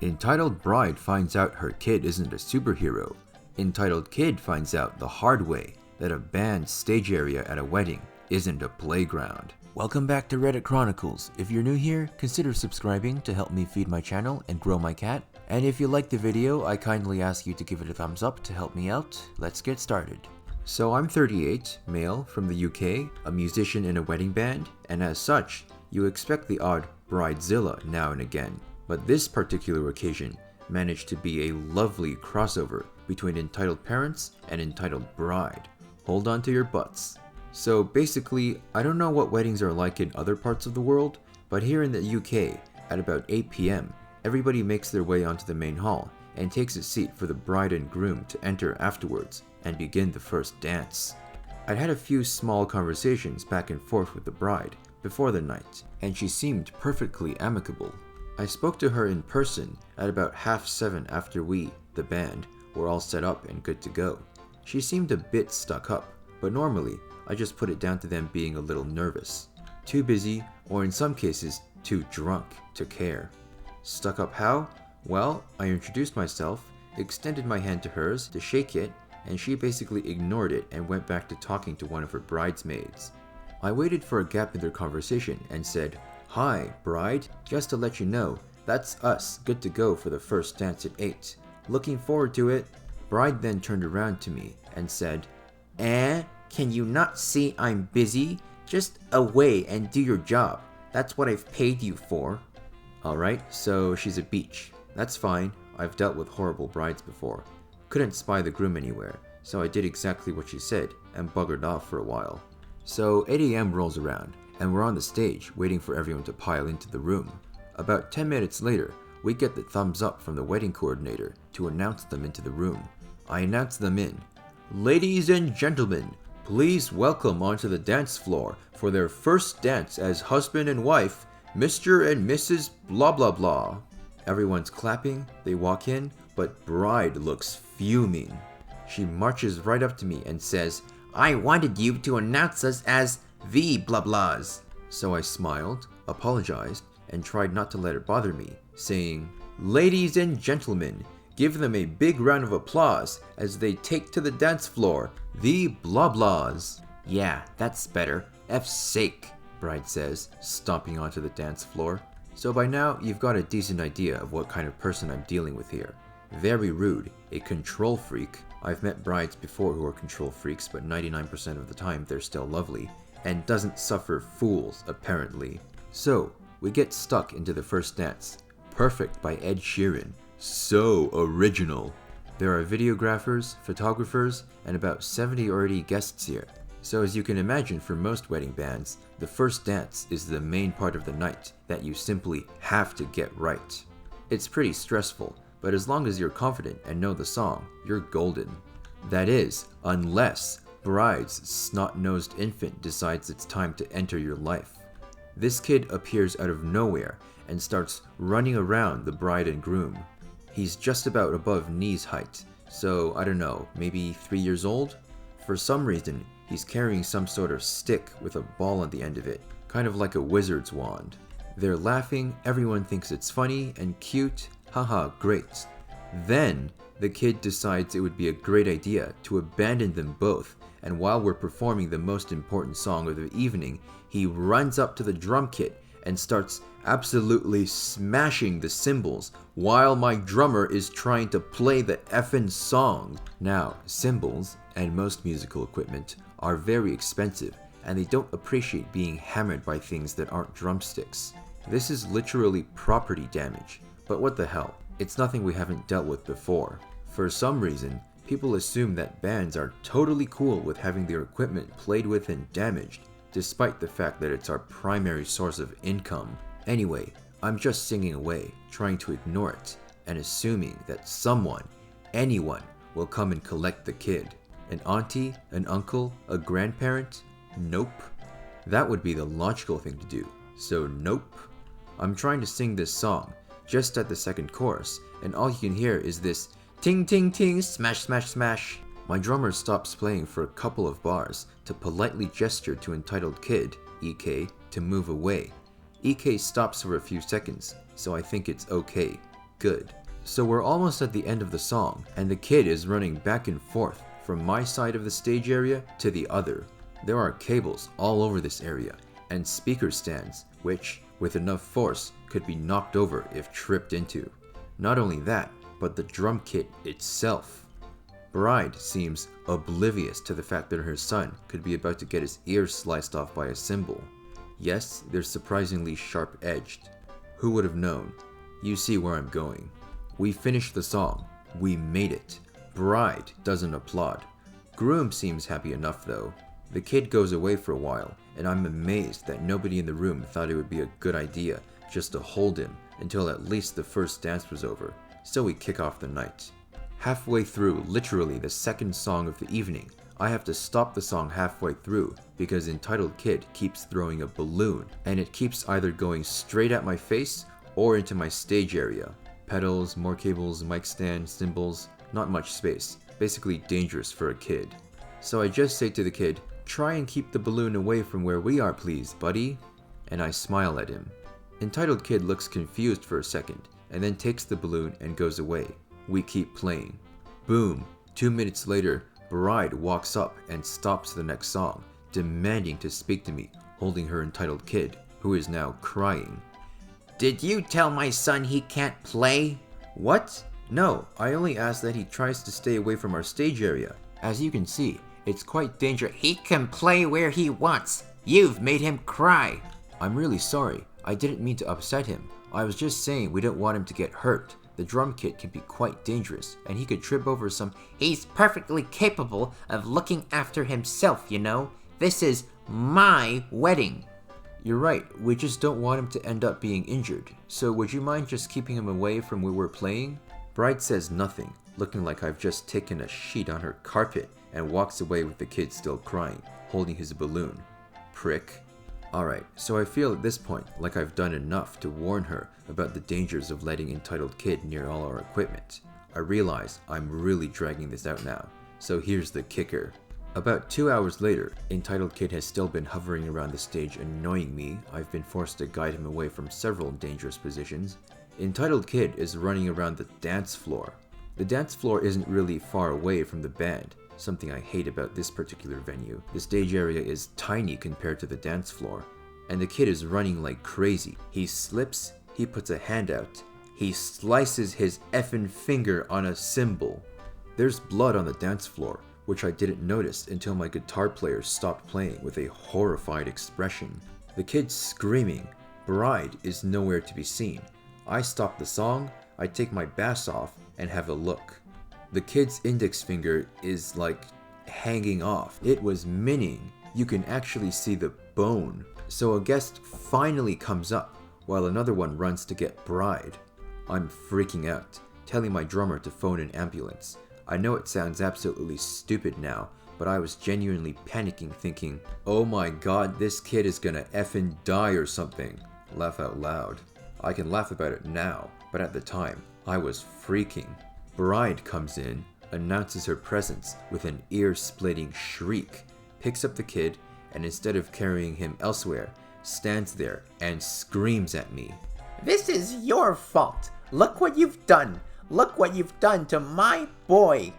Entitled bride finds out her kid isn't a superhero. Entitled kid finds out the hard way that a band stage area at a wedding isn't a playground. Welcome back to Reddit Chronicles. If you're new here, consider subscribing to help me feed my channel and grow my cat. And if you like the video, I kindly ask you to give it a thumbs up to help me out. Let's get started. So I'm 38, male, from the UK, a musician in a wedding band, and as such, you expect the odd bridezilla now and again. But this particular occasion managed to be a lovely crossover between entitled parents and entitled bride. Hold on to your butts. So basically, I don't know what weddings are like in other parts of the world, but here in the UK, at about 8 PM, everybody makes their way onto the main hall and takes a seat for the bride and groom to enter afterwards and begin the first dance. I'd had a few small conversations back and forth with the bride before the night, and she seemed perfectly amicable. I spoke to her in person at about 7:30 after we, the band, were all set up and good to go. She seemed a bit stuck up, but normally I just put it down to them being a little nervous, too busy, or in some cases, too drunk to care. Stuck up how? Well, I introduced myself, extended my hand to hers to shake it, and she basically ignored it and went back to talking to one of her bridesmaids. I waited for a gap in their conversation and said, "Hi, bride, just to let you know, that's us, good to go for the first dance at 8. Looking forward to it." Bride then turned around to me and said, Can you not see I'm busy? Just away and do your job. That's what I've paid you for." Alright, so she's a beach. That's fine, I've dealt with horrible brides before. Couldn't spy the groom anywhere, so I did exactly what she said and buggered off for a while. So 8 AM rolls around, and we're on the stage waiting for everyone to pile into the room. About 10 minutes later, we get the thumbs up from the wedding coordinator to announce them into the room. I announce them in. "Ladies and gentlemen, please welcome onto the dance floor for their first dance as husband and wife, Mr. and Mrs. blah blah blah." Everyone's clapping, they walk in, but bride looks fuming. She marches right up to me and says, "I wanted you to announce us as the blah blahs." So I smiled, apologized, and tried not to let it bother me, saying, "Ladies and gentlemen, give them a big round of applause as they take to the dance floor, the blah blahs." "Yeah, that's better. F's sake," bride says, stomping onto the dance floor. So by now, you've got a decent idea of what kind of person I'm dealing with here. Very rude, a control freak. I've met brides before who are control freaks, but 99% of the time they're still lovely, and doesn't suffer fools, apparently. So, we get stuck into the first dance. Perfect by Ed Sheeran. So original. There are videographers, photographers, and about 70 or 80 guests here. So as you can imagine, for most wedding bands, the first dance is the main part of the night that you simply have to get right. It's pretty stressful, but as long as you're confident and know the song, you're golden. That is, unless bride's snot-nosed infant decides it's time to enter your life. This kid appears out of nowhere and starts running around the bride and groom. He's just about above knees height, so I don't know, maybe 3 years old? For some reason, he's carrying some sort of stick with a ball on the end of it, kind of like a wizard's wand. They're laughing, everyone thinks it's funny and cute, haha, great. Then, the kid decides it would be a great idea to abandon them both, and while we're performing the most important song of the evening, he runs up to the drum kit and starts absolutely smashing the cymbals while my drummer is trying to play the effing song. Now, cymbals and most musical equipment are very expensive, and they don't appreciate being hammered by things that aren't drumsticks. This is literally property damage, but what the hell, it's nothing we haven't dealt with before. For some reason, people assume that bands are totally cool with having their equipment played with and damaged, despite the fact that it's our primary source of income. Anyway, I'm just singing away, trying to ignore it, and assuming that someone, anyone, will come and collect the kid. An auntie, an uncle, a grandparent? Nope. That would be the logical thing to do, so nope. I'm trying to sing this song, just at the second chorus, and all you can hear is this ting ting ting, smash smash smash. My drummer stops playing for a couple of bars to politely gesture to entitled kid, EK, to move away. EK stops for a few seconds, so I think it's okay. Good. So we're almost at the end of the song, and the kid is running back and forth from my side of the stage area to the other. There are cables all over this area, and speaker stands, which, with enough force, could be knocked over if tripped into. Not only that, but the drum kit itself. Bride seems oblivious to the fact that her son could be about to get his ear sliced off by a cymbal. Yes, they're surprisingly sharp-edged. Who would have known? You see where I'm going. We finished the song. We made it. Bride doesn't applaud. Groom seems happy enough though. The kid goes away for a while, and I'm amazed that nobody in the room thought it would be a good idea just to hold him until at least the first dance was over, so we kick off the night. Halfway through literally the second song of the evening, I have to stop the song halfway through because Entitled Kid keeps throwing a balloon, and it keeps either going straight at my face or into my stage area. Pedals, more cables, mic stand, cymbals, not much space. Basically dangerous for a kid. So I just say to the kid, "Try and keep the balloon away from where we are, please, buddy." And I smile at him. Entitled Kid looks confused for a second, and then takes the balloon and goes away. We keep playing. Boom! 2 minutes later, Bride walks up and stops the next song, demanding to speak to me, holding her Entitled Kid, who is now crying. "Did you tell my son he can't play?" What? No, I only asked that he tries to stay away from our stage area. As you can see, it's quite dangerous. "He can play where he wants. You've made him cry." I'm really sorry. I didn't mean to upset him. I was just saying we don't want him to get hurt. The drum kit can be quite dangerous, and he could trip over some. "He's perfectly capable of looking after himself, you know. This is my wedding." You're right, we just don't want him to end up being injured. So would you mind just keeping him away from where we're playing? Bride says nothing, looking like I've just taken a sheet on her carpet, and walks away with the kid still crying, holding his balloon. Prick. Alright, so I feel at this point like I've done enough to warn her about the dangers of letting Entitled Kid near all our equipment. I realize I'm really dragging this out now, so here's the kicker. About 2 hours later, Entitled Kid has still been hovering around the stage annoying me. I've been forced to guide him away from several dangerous positions. Entitled Kid is running around the dance floor. The dance floor isn't really far away from the band, something I hate about this particular venue. The stage area is tiny compared to the dance floor, and the kid is running like crazy. He slips, he puts a hand out, he slices his effing finger on a cymbal. There's blood on the dance floor, which I didn't notice until my guitar player stopped playing with a horrified expression. The kid's screaming. Bride is nowhere to be seen. I stop the song, I take my bass off, and have a look. The kid's index finger is like hanging off. It was minning. You can actually see the bone. So a guest finally comes up, while another one runs to get Bride. I'm freaking out, telling my drummer to phone an ambulance. I know it sounds absolutely stupid now, but I was genuinely panicking, thinking, oh my god, this kid is gonna effing die or something. Laugh out loud. I can laugh about it now, but at the time, I was freaking. Bride comes in, announces her presence with an ear-splitting shriek, picks up the kid, and instead of carrying him elsewhere, stands there and screams at me. "This is your fault. Look what you've done. Look what you've done to my boy."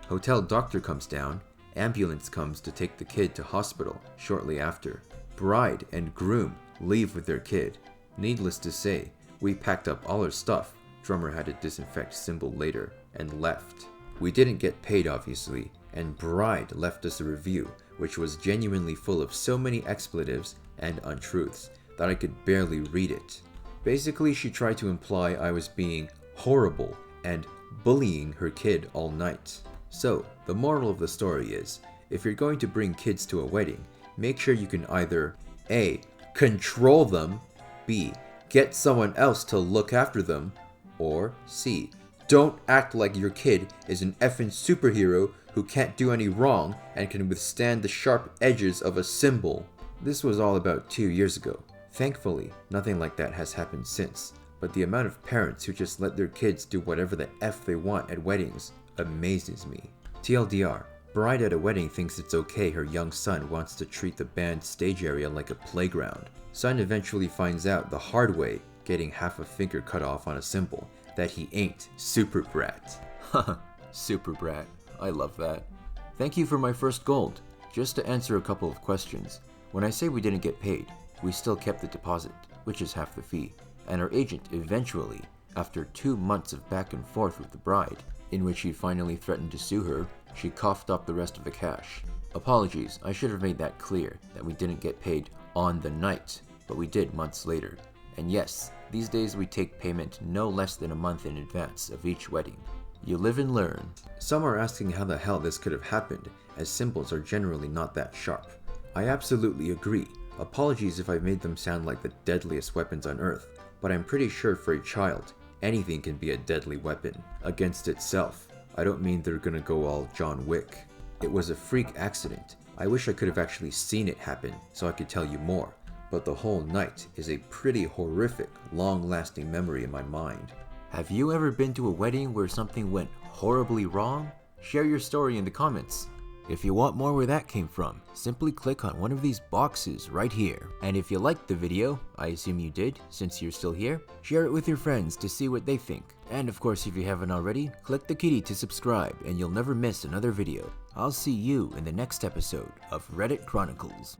Hotel doctor comes down. Ambulance comes to take the kid to hospital shortly after. Bride and groom leave with their kid. Needless to say, we packed up all our stuff. Drummer had to disinfect cymbal later and left. We didn't get paid obviously, and Bride left us a review which was genuinely full of so many expletives and untruths that I could barely read it. Basically, she tried to imply I was being horrible and bullying her kid all night. So, the moral of the story is, if you're going to bring kids to a wedding, make sure you can either A. Control them, B. Get someone else to look after them, or C. Don't act like your kid is an effing superhero who can't do any wrong and can withstand the sharp edges of a cymbal. This was all about 2 years ago. Thankfully, nothing like that has happened since, but the amount of parents who just let their kids do whatever the F they want at weddings amazes me. TLDR, bride at a wedding thinks it's okay her young son wants to treat the band stage area like a playground. Son eventually finds out the hard way, getting half a finger cut off on a cymbal, that he ain't super brat. Haha, super brat. I love that. Thank you for my first gold. Just to answer a couple of questions. When I say we didn't get paid, we still kept the deposit, which is half the fee. And our agent eventually, after 2 months of back and forth with the bride, in which he finally threatened to sue her, she coughed up the rest of the cash. Apologies, I should have made that clear, that we didn't get paid on the night, but we did months later. And yes, these days we take payment no less than a month in advance of each wedding. You live and learn. Some are asking how the hell this could have happened, as symbols are generally not that sharp. I absolutely agree. Apologies if I made them sound like the deadliest weapons on earth, but I'm pretty sure for a child, anything can be a deadly weapon against itself. I don't mean they're gonna go all John Wick. It was a freak accident. I wish I could have actually seen it happen so I could tell you more, but the whole night is a pretty horrific, long-lasting memory in my mind. Have you ever been to a wedding where something went horribly wrong? Share your story in the comments. If you want more where that came from, simply click on one of these boxes right here. And if you liked the video, I assume you did since you're still here, share it with your friends to see what they think. And of course, if you haven't already, click the kitty to subscribe and you'll never miss another video. I'll see you in the next episode of Reddit Chronicles.